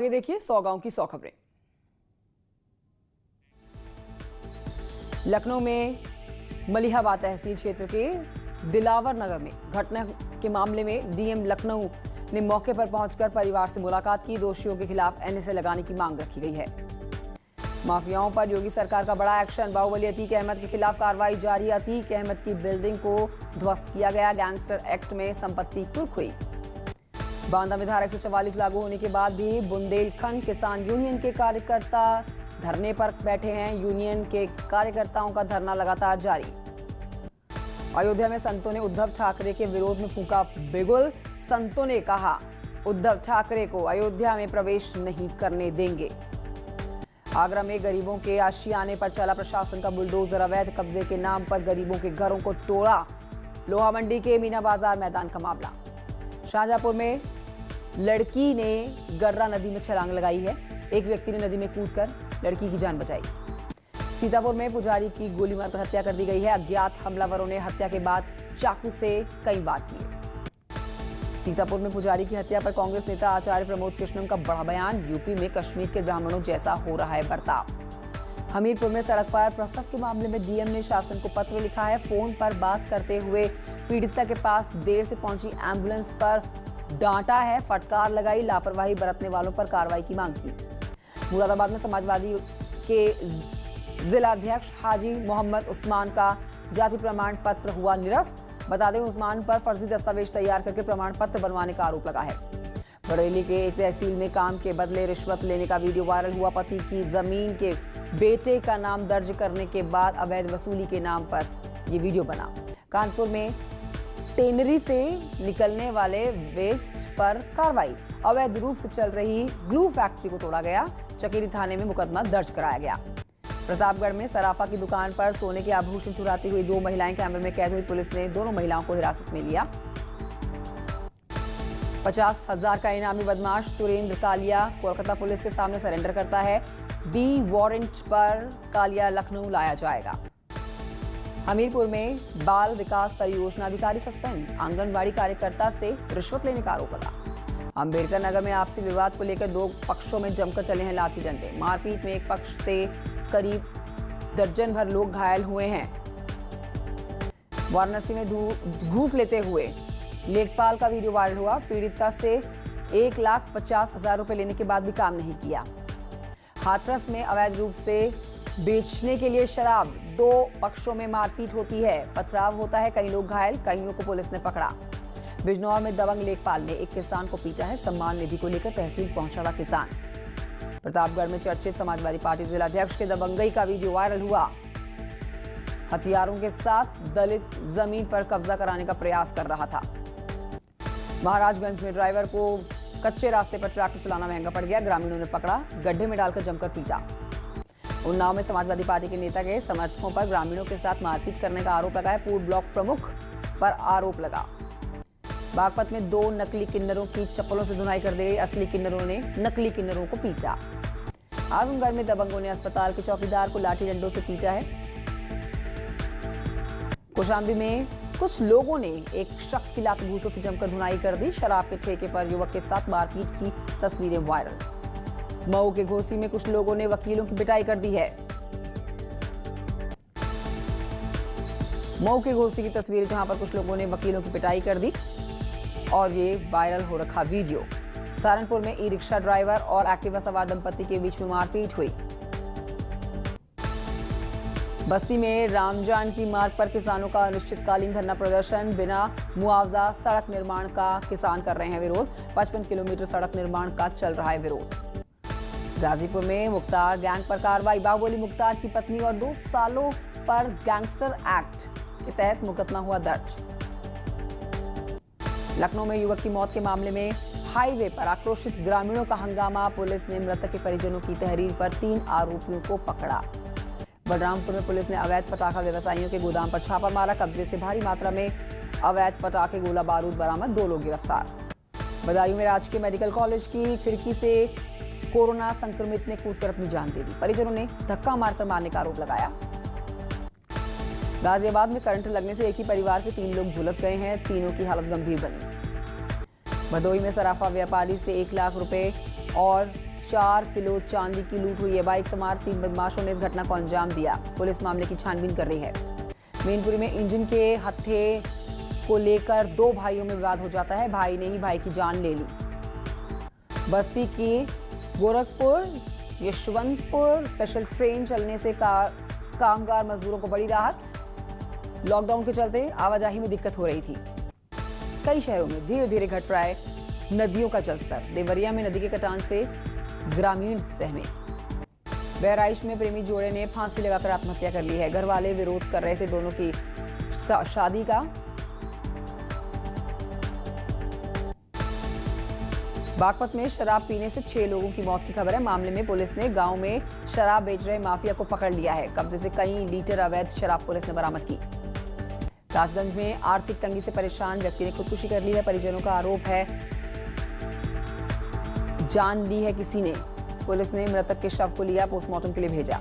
ये देखिए 100 गांव की 100 खबरें। लखनऊ में मलिहाबाद तहसील क्षेत्र के दिलावर नगर में घटना के मामले में डीएम लखनऊ ने मौके पर पहुंचकर परिवार से मुलाकात की। दोषियों के खिलाफ एनएसए लगाने की मांग रखी गई है। माफियाओं पर योगी सरकार का बड़ा एक्शन। बाहुबली अतीक अहमद के खिलाफ कार्रवाई जारी। अतीक अहमद की बिल्डिंग को ध्वस्त किया गया। गैंगस्टर एक्ट में संपत्ति कुर्क हुई। बांदा में धारा 144 लागू होने के बाद भी बुंदेलखंड किसान यूनियन के कार्यकर्ता धरने पर बैठे हैं। यूनियन के कार्यकर्ताओं का धरना लगातार जारी। अयोध्या में संतों ने उद्धव ठाकरे के विरोध में फूंका बिगुल। संतों ने कहा उद्धव ठाकरे को अयोध्या में प्रवेश नहीं करने देंगे। आगरा में गरीबों के आशियाने पर चला प्रशासन का बुलडोजर। अवैध कब्जे के नाम पर गरीबों के घरों को तोड़ा। लोहा मंडी के मीना बाजार मैदान का मामला। शाहजहांपुर में लड़की ने गर्रा नदी में छलांग लगाई है। एक व्यक्ति ने नदी में कूदकर लड़की की जान बचाई। सीतापुर में पुजारी की गोली मारकर हत्या कर दी गई है। अज्ञात हमलावरों ने हत्या के बाद चाकू से कई वार किए। सीतापुर में पुजारी की हत्या पर कांग्रेस नेता आचार्य प्रमोद कृष्णम का बड़ा बयान। यूपी में कश्मीर के ब्राह्मणों जैसा हो रहा है बर्ताव। हमीरपुर में सड़क पर प्रसव के मामले में डीएम ने शासन को पत्र लिखा है। फोन पर बात करते हुए पीड़िता के पास देर से पहुंची एम्बुलेंस पर डांटा है, फटकार लगाई। लापरवाही बरतने वालों पर कार्रवाई की मांग की। मुरादाबाद में समाजवादी के जिलाध्यक्ष हाजी मोहम्मद उस्मान का जाति प्रमाण पत्र हुआ निरस्त। बता दें उस्मान पर फर्जी दस्तावेज तैयार करके प्रमाण पत्र बनवाने का आरोप लगा है। बरेली के एक तहसील में काम के बदले रिश्वत लेने का वीडियो वायरल हुआ। पति की जमीन के बेटे का नाम दर्ज करने के बाद अवैध वसूली के नाम पर ये वीडियो बना। कानपुर में टेनरी से निकलने वाले वेस्ट पर कार्रवाई। अवैध रूप से चल रही ग्लू फैक्ट्री को तोड़ा गया। चकेरी थाने में मुकदमा दर्ज कराया गया। प्रतापगढ़ में सराफा की दुकान पर सोने के आभूषण चुराती हुई 2 महिलाएं कैमरे में कैद हुई। पुलिस ने दोनों महिलाओं को हिरासत में लिया। 50,000 का इनामी बदमाश सुरेंद्र कालिया कोलकाता पुलिस के सामने सरेंडर करता है। बी वारंट पर कालिया लखनऊ लाया जाएगा। हमीरपुर में बाल विकास परियोजना अधिकारी सस्पेंड। आंगनबाड़ी कार्यकर्ता से रिश्वत लेने का आरोप लगा। अंबेडकर नगर में आपसी विवाद को लेकर 2 पक्षों में जमकर चले हैं लाठी डंडे। मारपीट में एक पक्ष से करीब दर्जन भर लोग घायल हुए हैं। वाराणसी में घूस लेते हुए लेखपाल का वीडियो वायरल हुआ। पीड़िता से 1,50,000 रुपए लेने के बाद भी काम नहीं किया। हाथरस में अवैध रूप से बेचने के लिए शराब। 2 पक्षों में मारपीट होती है, पथराव होता है, कई लोग घायल, कईयों को पुलिस ने पकड़ा। बिजनौर में दबंग लेखपाल ने एक किसान को पीटा है। सम्मान निधि को लेकर तहसील पहुंचा था किसान। प्रतापगढ़ में चर्चित समाजवादी पार्टी जिलाध्यक्ष के दबंगई का वीडियो वायरल हुआ। हथियारों के साथ दलित जमीन पर कब्जा कराने का प्रयास कर रहा था। महाराजगंज में ड्राइवर को कच्चे रास्ते पर ट्रैक्टर चलाना महंगा पड़ गया। ग्रामीणों ने पकड़ा, गड्ढे में डालकर जमकर पीटा। उन्नाव में समाजवादी पार्टी के नेता के समर्थकों पर ग्रामीणों के साथ मारपीट करने का आरोप लगा है। पूर्व ब्लॉक प्रमुख पर आरोप लगा। बागपत में 2 नकली किन्नरों की चप्पलों से धुनाई कर दी गई। असली किन्नरों ने नकली किन्नरों को पीटा। आजमगढ़ में दबंगों ने अस्पताल के चौकीदार को लाठी डंडों से पीटा है। कौशाम्बी में कुछ लोगों ने एक शख्स की लात घूंसों से जमकर धुनाई कर दी। शराब के ठेके पर युवक के साथ मारपीट की तस्वीरें वायरल। मऊ के घोसी में कुछ लोगों ने वकीलों की पिटाई कर दी है। मऊ के घोसी की तस्वीरें जहां पर कुछ लोगों ने वकीलों की पिटाई कर दी और ये वायरल हो रखा वीडियो। सहारनपुर में ई-रिक्शा ड्राइवर और एक्टिवा सवार दंपति के बीच में मारपीट हुई। बस्ती में रामजानकी मार्ग पर किसानों का अनिश्चितकालीन धरना प्रदर्शन। बिना मुआवजा सड़क निर्माण का किसान कर रहे हैं विरोध। 55 किलोमीटर सड़क निर्माण का चल रहा है विरोध। गाजीपुर में मुख्तार गैंग पर कार्रवाई। बाहुबली मुख्तार की पत्नी और 2 सालों पर गैंगस्टर एक्ट के तहत मुकदमा हुआ दर्ज। लखनऊ में युवक की मौत के मामले में हाईवे पर आक्रोशित ग्रामीणों का हंगामा। पुलिस ने मृतक के परिजनों की तहरीर पर 3 आरोपियों को पकड़ा। बलरामपुर में पुलिस ने अवैध पटाखा व्यवसायियों के गोदाम पर छापा मारा। कब्जे से भारी मात्रा में अवैध पटाखे, गोला बारूद बरामद। 2 लोग गिरफ्तार। बदायूं में राजकीय मेडिकल कॉलेज की खिड़की से कोरोना संक्रमित ने कूदकर अपनी जान दे दी। परिजनों ने धक्का मारकर मारने का आरोप लगाया। गाजियाबाद में करंट लगने से एक ही परिवार के 3 लोग झुलस गए हैं। तीनों की हालत गंभीर बनी। भदोही में सराफा व्यापारी से 1 लाख रुपए और 4 किलो चांदी की लूट हुई है। बाइक सवार 3 बदमाशों ने इस घटना को अंजाम दिया। पुलिस मामले की छानबीन कर रही है। मैनपुरी में इंजन के हत्थे को लेकर 2 भाइयों में विवाद हो जाता है। भाई ने ही भाई की जान ले ली। बस्ती की गोरखपुर यशवंतपुर स्पेशल ट्रेन चलने से कामगार मजदूरों को बड़ी राहत। लॉकडाउन के चलते आवाजाही में दिक्कत हो रही थी। कई शहरों में धीरे धीरे घट रहा है नदियों का जलस्तर। देवरिया में नदी के कटान से ग्रामीण सहमे। बहराइच में प्रेमी जोड़े ने फांसी लगाकर आत्महत्या कर ली है। घर वाले विरोध कर रहे थे दोनों की शादी का। बागपत में शराब पीने से 6 लोगों की मौत की खबर है। मामले में पुलिस ने गांव में शराब बेच रहे माफिया को पकड़ लिया है। कब्जे से कई लीटर अवैध शराब पुलिस ने बरामद की। कासगंज में आर्थिक तंगी से परेशान व्यक्ति ने खुदकुशी कर ली है। परिजनों का आरोप है जान ली है किसी ने। पुलिस ने मृतक के शव को लिया, पोस्टमार्टम के लिए भेजा।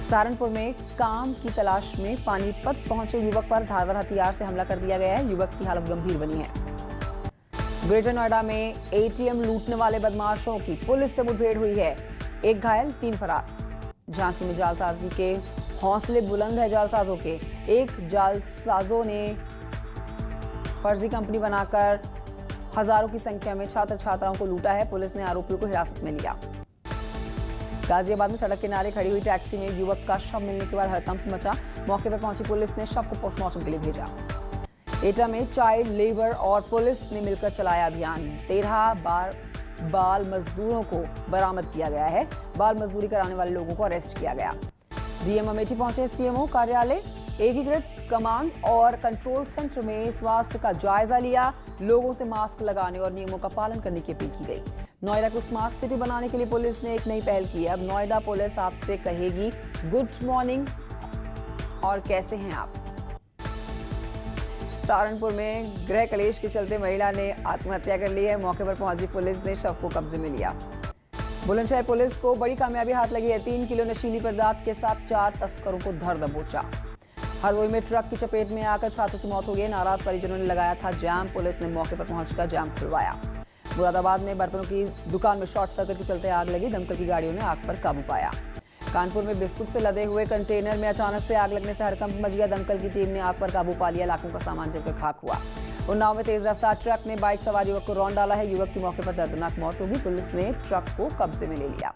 सहारनपुर में काम की तलाश में पानीपत पहुंचे युवक पर धारदार हथियार से हमला कर दिया गया है। युवक की हालत गंभीर बनी है। ग्रेटर नोएडा में एटीएम लूटने वाले बदमाशों की पुलिस से मुठभेड़ हुई है। 1 घायल 3 फरार। झांसी में जालसाजी के हौसले बुलंद है। जालसाजों के एक जालसाजों ने फर्जी कंपनी बनाकर हजारों की संख्या में छात्र छात्राओं को लूटा है। पुलिस ने आरोपियों को हिरासत में लिया। गाजियाबाद में सड़क किनारे खड़ी हुई टैक्सी में युवक का शव मिलने के बाद हड़कंप मचा। मौके पर पहुंची पुलिस ने शव को पोस्टमार्टम के लिए भेजा। एटा में चाइल्ड लेबर और पुलिस ने मिलकर चलाया अभियान। 13 बाल मजदूरों को बरामद किया गया है। बाल मजदूरी कराने वाले लोगों को अरेस्ट किया गया। डीएम अमेठी पहुंचे सीएमओ कार्यालय। एकीकृत कमांड और कंट्रोल सेंटर में स्वास्थ्य का जायजा लिया। लोगों से मास्क लगाने और नियमों का पालन करने की अपील की गई। नोएडा को स्मार्ट सिटी बनाने के लिए पुलिस ने एक नई पहल की है। अब नोएडा पुलिस आपसे कहेगी गुड मॉर्निंग और कैसे हैं आप। सहारनपुर में गृह कलेश के चलते महिला ने आत्महत्या कर ली है। मौके पर पहुंची पुलिस ने शव को कब्जे में लिया। बुलंदशहर पुलिस को बड़ी कामयाबी हाथ लगी है। 3 किलो नशीली पदार्थ के साथ 4 तस्करों को धर दबोचा। हरदोई में ट्रक की चपेट में आकर छात्रों की मौत हो गई। नाराज परिजनों ने लगाया था जाम। पुलिस ने मौके पर पहुंचकर जाम खुलवाया। मुरादाबाद में बर्तनों की दुकान में शॉर्ट सर्किट के चलते आग लगी। दमकल की गाड़ियों ने आग पर काबू पाया। कानपुर में बिस्कुट से लदे हुए कंटेनर में अचानक से आग लगने से हड़कंप मच गया। दमकल की टीम ने आग पर काबू पा लिया। लाखों का सामान जलकर खाक हुआ। उन्नाव में तेज रफ्तार ट्रक ने बाइक सवार युवक को रौंद डाला है। युवक की मौके पर दर्दनाक मौत होगी। पुलिस ने ट्रक को कब्जे में ले लिया।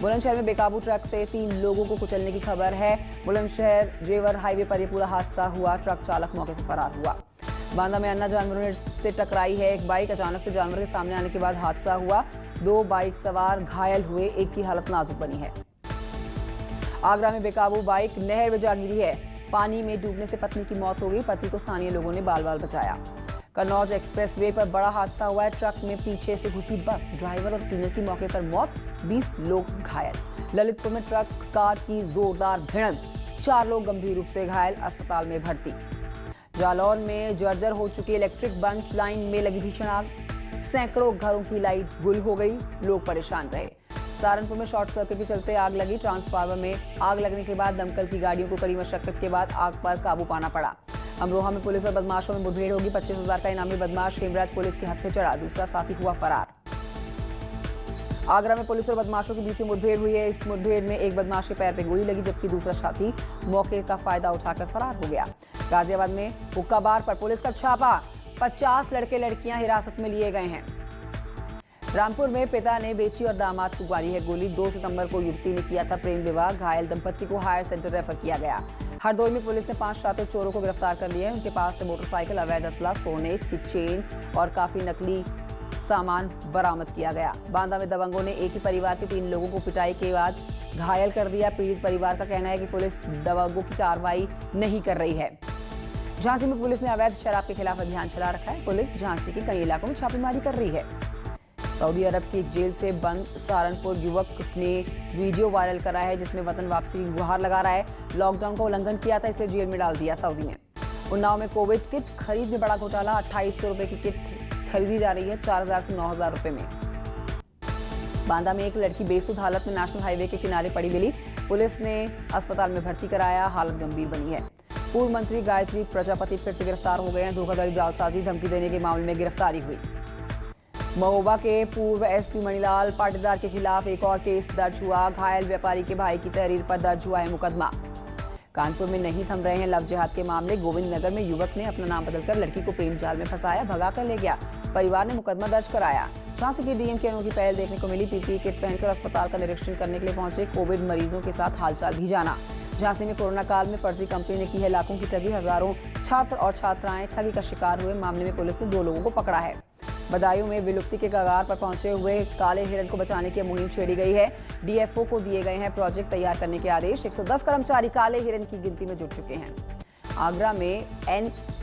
बुलंदशहर में बेकाबू ट्रक से 3 लोगों को कुचलने की खबर है। बुलंदशहर जेवर हाईवे पर यह पूरा हादसा हुआ। ट्रक चालक मौके से फरार हुआ। बांदा में अन्ना जानवरों से टकराई है एक बाइक। अचानक से जानवर के सामने आने के बाद हादसा हुआ। 2 बाइक सवार घायल हुए। एक की हालत नाजुक बनी है। आगरा में बेकाबू बाइक नहर में जा गिरी है। पानी में डूबने से पत्नी की मौत हो गई। पति को स्थानीय लोगों ने बाल बाल बचाया। कन्नौज एक्सप्रेसवे पर बड़ा हादसा हुआ है। ट्रक में पीछे से घुसी बस। ड्राइवर और क्लीनर की मौके पर मौत। 20 लोग घायल। ललितपुर में ट्रक कार की जोरदार भिड़ंत। 4 लोग गंभीर रूप से घायल, अस्पताल में भर्ती। जालौन में जर्जर हो चुकी इलेक्ट्रिक बंच लाइन में लगी भीषण आग। सैकड़ों घरों की लाइट गुल हो गई। लोग परेशान रहे। सहारनपुर में शॉर्ट सर्किट के चलते आग लगी। ट्रांसफार्मर में आग लगने के बाद दमकल की गाड़ियों को कड़ी मशक्कत के बाद आग पर काबू पाना पड़ा। अमरोहा में पुलिस और बदमाशों में मुठभेड़ होगी। 25,000 का इनामी बदमाश हेमराज पुलिस के हत्थे चढ़ा। दूसरा साथी हुआ फरार। आगरा में पुलिस और बदमाशों के बीच में मुठभेड़ हुई है। इस मुठभेड़ में एक बदमाश के पैर पे गोली लगी, जबकि दूसरा साथी मौके का फायदा उठाकर फरार हो गया। गाजियाबाद में हुक्का बार पर पुलिस का छापा। 50 लड़के लड़कियां हिरासत में लिए गए हैं। रामपुर में पिता ने बेटी और दामाद को मारी है गोली। 2 सितंबर को युवती ने किया था प्रेम विवाह। घायल दंपति को हायर सेंटर रेफर किया गया। हरदोई में पुलिस ने 5 शातिर चोरों को गिरफ्तार कर लिया है। उनके पास से मोटरसाइकिल, अवैध असला, सोने की चेन और काफी नकली सामान बरामद किया गया। बांदा में दबंगों ने एक ही परिवार के 3 लोगों को पिटाई के बाद घायल कर दिया। पीड़ित परिवार का कहना है कि पुलिस दबंगों की कार्रवाई नहीं कर रही है। झांसी में पुलिस ने अवैध शराब के खिलाफ अभियान चला रखा है। पुलिस झांसी के कई इलाकों में छापेमारी कर रही है। सऊदी अरब की एक जेल से बंद सहारनपुर युवक ने वीडियो वायरल करा है, जिसमें वतन वापसी की गुहार लगा रहा है। लॉकडाउन का उल्लंघन किया था, इसलिए जेल में डाल दिया सऊदी में। उन्नाव में कोविड किट खरीद में बड़ा घोटाला। 2800 रुपए की किट खरीदी जा रही है 4000 से 9000 रुपए में। बांदा में एक लड़की बेसुध हालत में नेशनल हाईवे के किनारे पड़ी मिली। पुलिस ने अस्पताल में भर्ती कराया। हालत गंभीर बनी है। पूर्व मंत्री गायत्री प्रजापति फिर से गिरफ्तार हो गए हैं। धोखाधड़ी, जालसाजी, धमकी देने के मामले में गिरफ्तारी हुई। महोबा के पूर्व एसपी मणिलाल पाटीदार के खिलाफ एक और केस दर्ज हुआ। घायल व्यापारी के भाई की तहरीर पर दर्ज हुआ है मुकदमा। कानपुर में नहीं थम रहे हैं लव जिहाद के मामले। गोविंद नगर में युवक ने अपना नाम बदलकर लड़की को प्रेम जाल में फंसाया, भगाकर ले गया। परिवार ने मुकदमा दर्ज कराया। झांसी की डीएम की अनोखी पहल देखने को मिली। पीपीई किट पहनकर अस्पताल का निरीक्षण करने के लिए पहुंचे कोविड मरीजों के साथ हालचाल भी जाना। झांसी में कोरोना काल में फर्जी कंपनी ने की है लाखों की ठगी। हजारों छात्र और छात्राएं ठगी का शिकार हुए। मामले में पुलिस ने 2 लोगों को पकड़ा है। बदायूं में विलुप्ति के कगार पर पहुंचे हुए काले हिरण को बचाने की मुहिम छेड़ी गई है। डीएफओ को दिए गए हैं प्रोजेक्ट तैयार करने के आदेश। 110 कर्मचारी काले हिरण की गिनती में जुट चुके हैं। आगरा में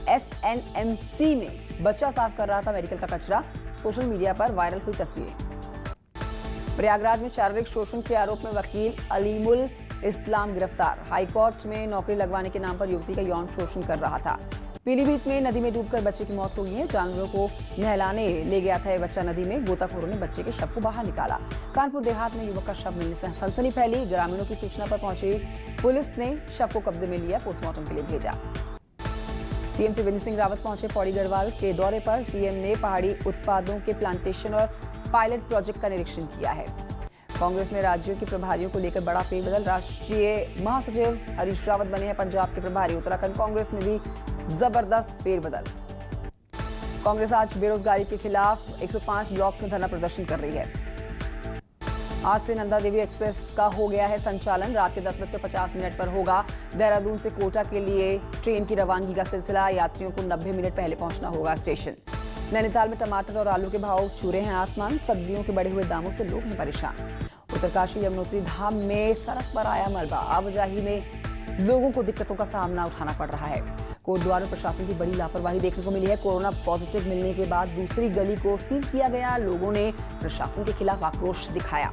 एसएनएमसी में बच्चा साफ कर रहा था मेडिकल का कचरा। सोशल मीडिया पर वायरल हुई तस्वीरें। प्रयागराज में शारीरिक शोषण के आरोप में वकील अलीमुल इस्लाम गिरफ्तार। हाईकोर्ट में नौकरी लगवाने के नाम पर युवती का यौन शोषण कर रहा था। पीलीभीत में नदी में डूबकर बच्चे की मौत हो गई है। जानवरों को नहलाने ले गया था यह बच्चा नदी में। गोताखोरों ने बच्चे के शव को बाहर निकाला। कानपुर देहात में युवक का शव मिलने से सनसनी फैली। ग्रामीणों की सूचना पर पहुंची पुलिस ने शव को कब्जे में लिया, पोस्टमार्टम के लिए भेजा। सीएम त्रिवेंद्र सिंह रावत पहुंचे पौड़ी गढ़वाल के दौरे पर। सीएम ने पहाड़ी उत्पादों के प्लांटेशन और पायलट प्रोजेक्ट का निरीक्षण किया है। कांग्रेस में राज्यों के प्रभारियों को लेकर बड़ा फेरबदल। राष्ट्रीय महासचिव हरीश रावत बने हैं पंजाब के प्रभारी। उत्तराखंड कांग्रेस में भी जबरदस्त फेरबदल। कांग्रेस आज बेरोजगारी के खिलाफ 105 ब्लॉक्स में धरना प्रदर्शन कर रही है। आज से नंदा देवी एक्सप्रेस का हो गया है संचालन। रात के 10:50 पर होगा। देहरादून से कोटा के लिए ट्रेन की रवानगी का सिलसिला। यात्रियों को 90 मिनट पहले पहुंचना होगा स्टेशन। नैनीताल में टमाटर और आलू के भाव छू रहे हैं आसमान। सब्जियों के बढ़े हुए दामों से लोग हैं परेशान। उत्तरकाशी यमुनोत्री धाम में सड़क पर आया मलबा। आवाजाही में लोगों को दिक्कतों का सामना उठाना पड़ रहा है। कोटद्वार में प्रशासन की बड़ी लापरवाही देखने को मिली है। कोरोना पॉजिटिव मिलने के बाद दूसरी गली को सील किया गया। लोगों ने प्रशासन के खिलाफ आक्रोश दिखाया।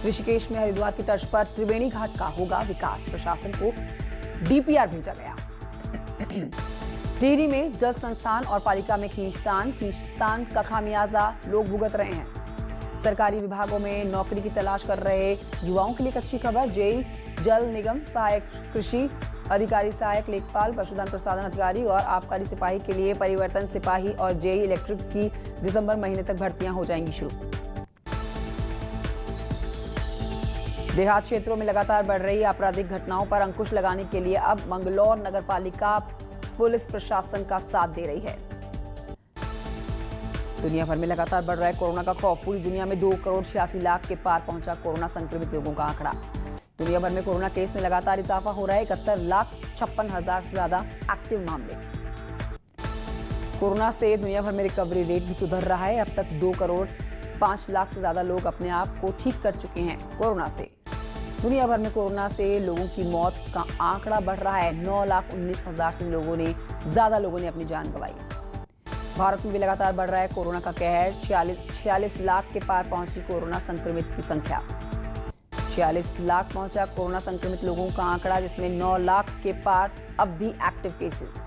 ऋषिकेश में हरिद्वार की तर्ज पर त्रिवेणी घाट का होगा विकास। प्रशासन को डीपीआर भेजा गया। टिहरी में जल संस्थान और पालिका में खींचतान का खामियाजा लोग भुगत रहे हैं। सरकारी विभागों में नौकरी की तलाश कर रहे युवाओं के लिए अच्छी खबर। जेई जल निगम सहायक कृषि अधिकारी, सहायक लेखपाल, पशुधन प्रसाधन अधिकारी और आबकारी सिपाही के लिए परिवर्तन सिपाही और जेई इलेक्ट्रिक्स की दिसंबर महीने तक भर्तियां हो जाएंगी शुरू। देहात क्षेत्रों में लगातार बढ़ रही आपराधिक घटनाओं पर अंकुश लगाने के लिए अब मंगलौर नगरपालिका पुलिस प्रशासन का साथ दे रही है। दुनिया भर में लगातार बढ़ रहा है कोरोना का खौफ। पूरी दुनिया में 2,86,00,000 के पार पहुंचा कोरोना संक्रमित लोगों का आंकड़ा। दुनिया भर में कोरोना केस में लगातार इजाफा हो रहा है। 71,56,000 से ज्यादा एक्टिव मामले। कोरोना से दुनिया भर में रिकवरी रेट भी सुधर रहा है। अब तक 2,05,00,000 से ज्यादा लोग अपने आप को ठीक कर चुके हैं कोरोना से। दुनिया भर में कोरोना से लोगों की मौत का आंकड़ा बढ़ रहा है। 9,19,000 से ज्यादा लोगों ने अपनी जान गंवाई। भारत में भी लगातार बढ़ रहा है कोरोना का कहर। 46 लाख के पार पहुंची कोरोना संक्रमित की संख्या। 46 लाख पहुंचा कोरोना संक्रमित लोगों का आंकड़ा, जिसमें 9 लाख के पार अब भी एक्टिव केसेस।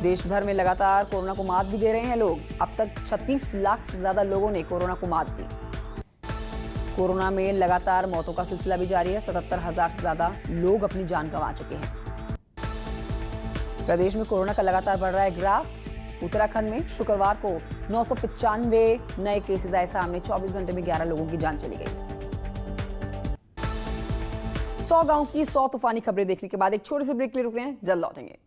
देश भर में लगातार कोरोना को मात भी दे रहे हैं लोग। अब तक 36 लाख से ज्यादा लोगों ने कोरोना को मात दी। कोरोना में लगातार मौतों का सिलसिला भी जारी है। 77,000 से ज्यादा लोग अपनी जान गंवा चुके हैं। प्रदेश में कोरोना का लगातार बढ़ रहा है ग्राफ। उत्तराखंड में शुक्रवार को 995 नए केसेस आए सामने। 24 घंटे में 11 लोगों की जान चली गई। 100 गांव की 100 तूफानी खबरें देखने के बाद एक छोटे से ब्रेक के लिए रुक रहे हैं, जल्द लौटेंगे।